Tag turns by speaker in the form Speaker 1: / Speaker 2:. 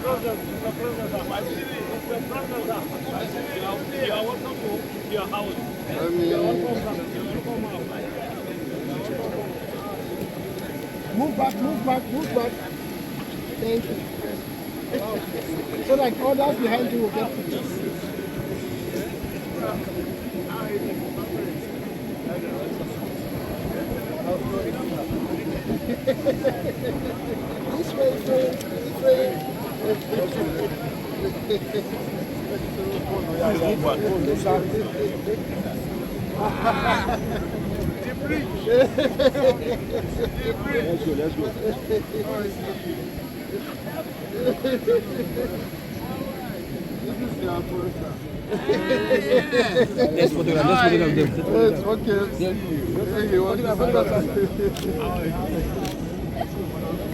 Speaker 1: Move back. Thank you. So like others behind you will get pictures. This way. Let's go. Let's photograph them. Yes, okay.